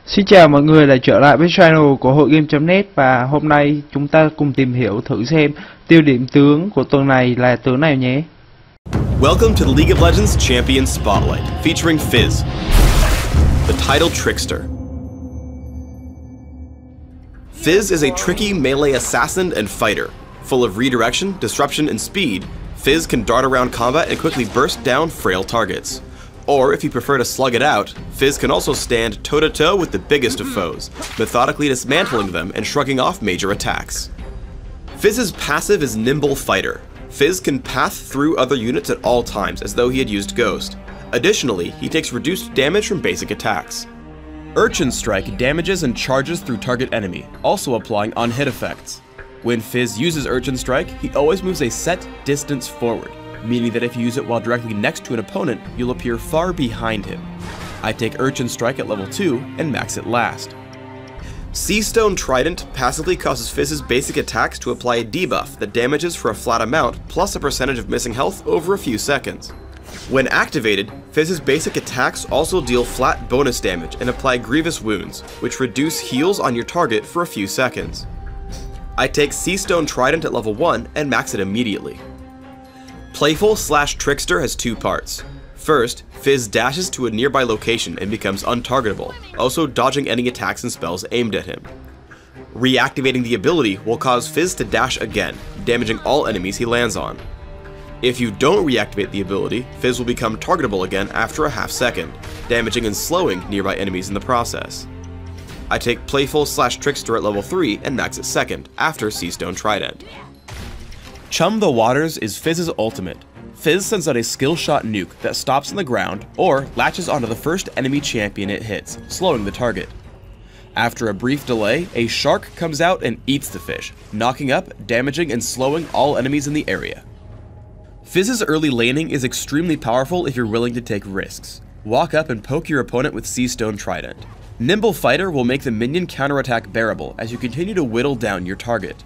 Xin chào mọi người đã trở lại với channel của hội game.net, và hôm nay chúng ta cùng tìm hiểu thử xem tiêu điểm tướng của tuần này là tướng nào nhé. Welcome to the League of Legends Champion Spotlight, featuring Fizz, the title trickster. Fizz is a tricky melee assassin and fighter. Full of redirection, disruption, and speed, Fizz can dart around combat and quickly burst down frail targets. Or, if you prefer to slug it out, Fizz can also stand toe-to-toe with the biggest of foes, methodically dismantling them and shrugging off major attacks. Fizz's passive is Nimble Fighter. Fizz can path through other units at all times as though he had used Ghost. Additionally, he takes reduced damage from basic attacks. Urchin Strike damages and charges through target enemy, also applying on-hit effects. When Fizz uses Urchin Strike, he always moves a set distance forward, meaning that if you use it while directly next to an opponent, you'll appear far behind him. I take Urchin Strike at level 2 and max it last. Seastone Trident passively causes Fizz's basic attacks to apply a debuff that damages for a flat amount plus a percentage of missing health over a few seconds. When activated, Fizz's basic attacks also deal flat bonus damage and apply grievous wounds, which reduce heals on your target for a few seconds. I take Seastone Trident at level 1 and max it immediately. Playful/Trickster has two parts. First, Fizz dashes to a nearby location and becomes untargetable, also dodging any attacks and spells aimed at him. Reactivating the ability will cause Fizz to dash again, damaging all enemies he lands on. If you don't reactivate the ability, Fizz will become targetable again after a half second, damaging and slowing nearby enemies in the process. I take Playful/Trickster at level 3 and max it second, after Seastone Trident. Chum the Waters is Fizz's ultimate. Fizz sends out a skill shot nuke that stops on the ground or latches onto the first enemy champion it hits, slowing the target. After a brief delay, a shark comes out and eats the fish, knocking up, damaging, and slowing all enemies in the area. Fizz's early laning is extremely powerful if you're willing to take risks. Walk up and poke your opponent with Seastone Trident. Nimble Fighter will make the minion counterattack bearable as you continue to whittle down your target.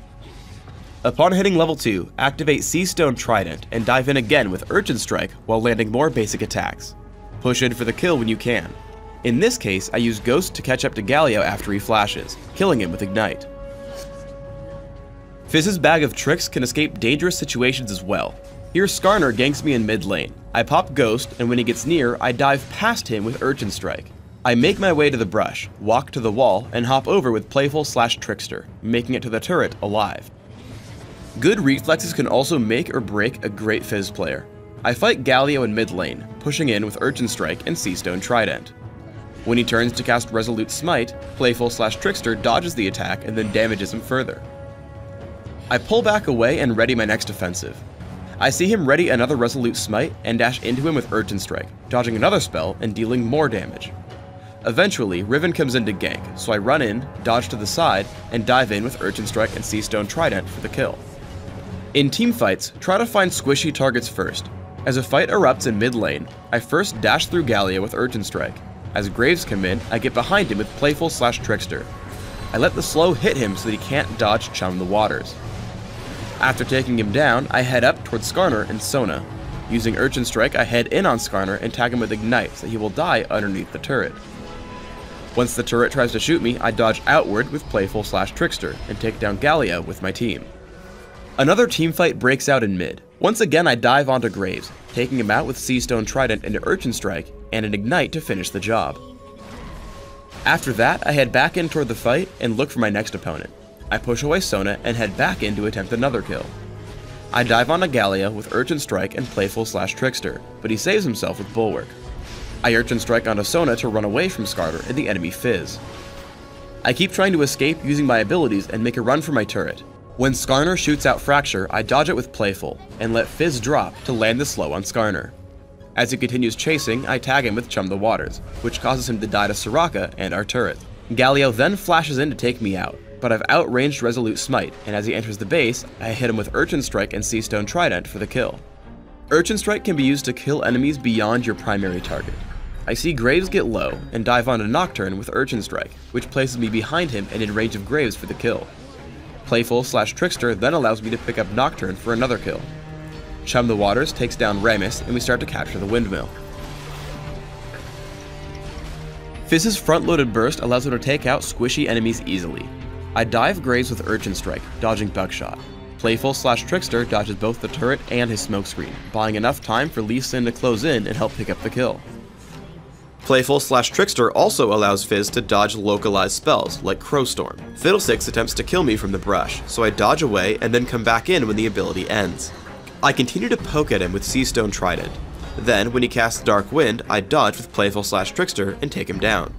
Upon hitting level 2, activate Seastone Trident and dive in again with Urchin Strike while landing more basic attacks. Push in for the kill when you can. In this case, I use Ghost to catch up to Galio after he flashes, killing him with Ignite. Fizz's bag of tricks can escape dangerous situations as well. Here Skarner ganks me in mid lane. I pop Ghost, and when he gets near, I dive past him with Urchin Strike. I make my way to the brush, walk to the wall, and hop over with Playful/Trickster, making it to the turret alive. Good reflexes can also make or break a great Fizz player. I fight Galio in mid lane, pushing in with Urchin Strike and Seastone Trident. When he turns to cast Resolute Smite, Playful/Trickster dodges the attack and then damages him further. I pull back away and ready my next offensive. I see him ready another Resolute Smite and dash into him with Urchin Strike, dodging another spell and dealing more damage. Eventually, Riven comes in to gank, so I run in, dodge to the side, and dive in with Urchin Strike and Seastone Trident for the kill. In teamfights, try to find squishy targets first. As a fight erupts in mid lane, I first dash through Galio with Urchin Strike. As Graves come in, I get behind him with Playful/Trickster. I let the slow hit him so that he can't dodge Chum the Waters. After taking him down, I head up towards Skarner and Sona. Using Urchin Strike, I head in on Skarner and tag him with Ignite so he will die underneath the turret. Once the turret tries to shoot me, I dodge outward with Playful/Trickster and take down Galio with my team. Another teamfight breaks out in mid. Once again I dive onto Graves, taking him out with Seastone Trident and Urchin Strike, and an Ignite to finish the job. After that, I head back in toward the fight and look for my next opponent. I push away Sona and head back in to attempt another kill. I dive onto Galio with Urchin Strike and Playful/Trickster, but he saves himself with Bulwark. I Urchin Strike onto Sona to run away from Skarner and the enemy Fizz. I keep trying to escape using my abilities and make a run for my turret. When Skarner shoots out Fracture, I dodge it with Playful, and let Fizz drop to land the slow on Skarner. As he continues chasing, I tag him with Chum the Waters, which causes him to die to Soraka and our turret. Galio then flashes in to take me out, but I've outranged Resolute Smite, and as he enters the base, I hit him with Urchin Strike and Seastone Trident for the kill. Urchin Strike can be used to kill enemies beyond your primary target. I see Graves get low, and dive onto Nocturne with Urchin Strike, which places me behind him and in range of Graves for the kill. Playful/Trickster then allows me to pick up Nocturne for another kill. Chum the Waters takes down Ramus, and we start to capture the windmill. Fizz's front-loaded burst allows him to take out squishy enemies easily. I dive graves with Urchin Strike, dodging Buckshot. Playful/Trickster dodges both the turret and his smokescreen, buying enough time for Lee Sin to close in and help pick up the kill. Playful/Trickster also allows Fizz to dodge localized spells, like Crowstorm. Fiddlesticks attempts to kill me from the brush, so I dodge away and then come back in when the ability ends. I continue to poke at him with Seastone Trident. Then, when he casts Dark Wind, I dodge with Playful/Trickster and take him down.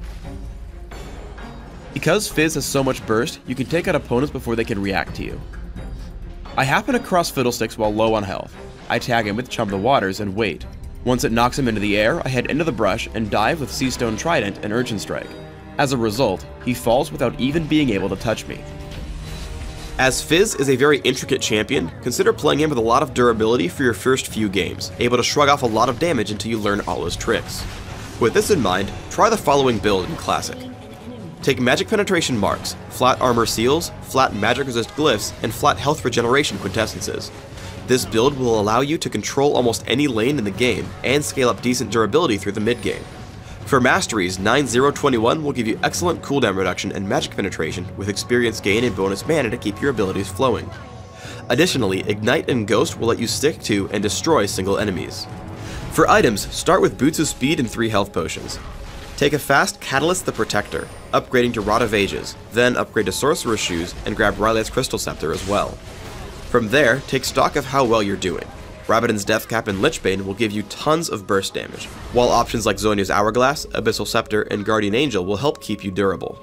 Because Fizz has so much burst, you can take out opponents before they can react to you. I happen across Fiddlesticks while low on health. I tag him with Chum the Waters and wait. Once it knocks him into the air, I head into the brush and dive with Seastone Trident and Urchin Strike. As a result, he falls without even being able to touch me. As Fizz is a very intricate champion, consider playing him with a lot of durability for your first few games, able to shrug off a lot of damage until you learn all his tricks. With this in mind, try the following build in Classic. Take Magic Penetration Marks, Flat Armor Seals, Flat Magic Resist Glyphs, and Flat Health Regeneration Quintessences. This build will allow you to control almost any lane in the game, and scale up decent durability through the mid-game. For Masteries, 9-0-21 will give you excellent cooldown reduction and magic penetration, with experience gain and bonus mana to keep your abilities flowing. Additionally, Ignite and Ghost will let you stick to and destroy single enemies. For items, start with Boots of Speed and 3 health potions. Take a fast Catalyst the Protector, upgrading to Rod of Ages, then upgrade to Sorcerer's Shoes and grab Rylet's Crystal Scepter as well. From there, take stock of how well you're doing. Rabadon's Deathcap and Lichbane will give you tons of burst damage, while options like Zonia's Hourglass, Abyssal Scepter, and Guardian Angel will help keep you durable.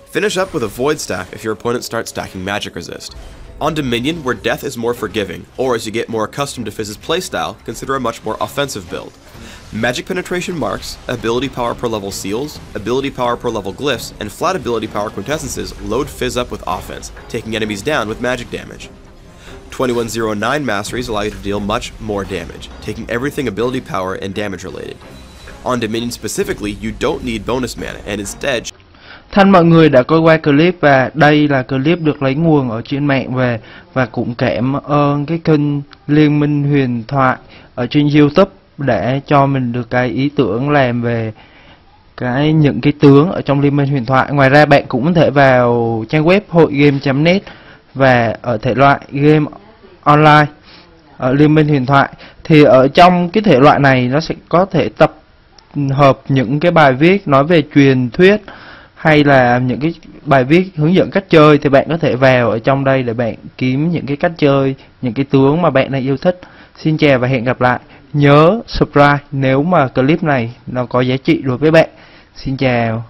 Finish up with a Void Staff if your opponent starts stacking Magic Resist. On Dominion, where death is more forgiving, or as you get more accustomed to Fizz's playstyle, consider a much more offensive build. Magic Penetration Marks, Ability Power per level Seals, Ability Power per level Glyphs, and Flat Ability Power Quintessences load Fizz up with offense, taking enemies down with magic damage. 2109 Masteries allow you to deal much more damage, taking everything ability power and damage related. On Dominion specifically, you don't need bonus mana, and instead... Thân mọi người đã coi qua clip và đây là clip được lấy nguồn ở trên mạng về, và cũng cảm ơn cái kênh Liên Minh Huyền Thoại ở trên YouTube để cho mình được cái ý tưởng làm về những cái tướng ở trong Liên Minh Huyền Thoại. Ngoài ra bạn cũng có thể vào trang web hội game.net và ở thể loại game online ở Liên Minh Huyền Thoại, thì ở trong cái thể loại này nó sẽ có thể tập hợp những cái bài viết nói về truyền thuyết hay là những cái bài viết hướng dẫn cách chơi, thì bạn có thể vào ở trong đây để bạn kiếm những cái cách chơi, những cái tướng mà bạn đang yêu thích. Xin chào và hẹn gặp lại. Nhớ subscribe nếu mà clip này nó có giá trị đối với bạn. Xin chào.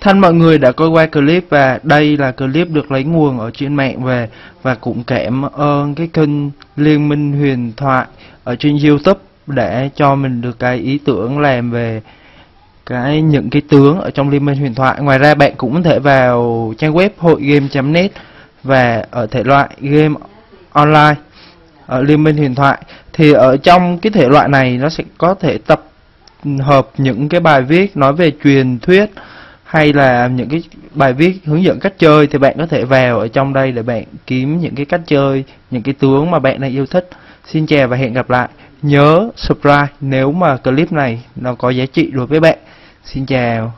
Thân mọi người đã coi qua clip và đây là clip được lấy nguồn ở trên mạng về, và cũng cảm ơn cái kênh Liên Minh Huyền Thoại ở trên YouTube để cho mình được cái ý tưởng làm về những cái tướng ở trong Liên Minh Huyền Thoại. Ngoài ra bạn cũng có thể vào trang web hội game.net và ở thể loại game online ở Liên Minh Huyền Thoại, thì Thì ở trong cái thể loại này nó sẽ có thể tập hợp những cái bài viết nói về truyền thuyết hay là những cái bài viết hướng dẫn cách chơi, thì bạn có thể vào ở trong đây để bạn kiếm những cái cách chơi, những cái tướng mà bạn đang yêu thích. Xin chào và hẹn gặp lại. Nhớ subscribe nếu mà clip này nó có giá trị đối với bạn. Xin chào.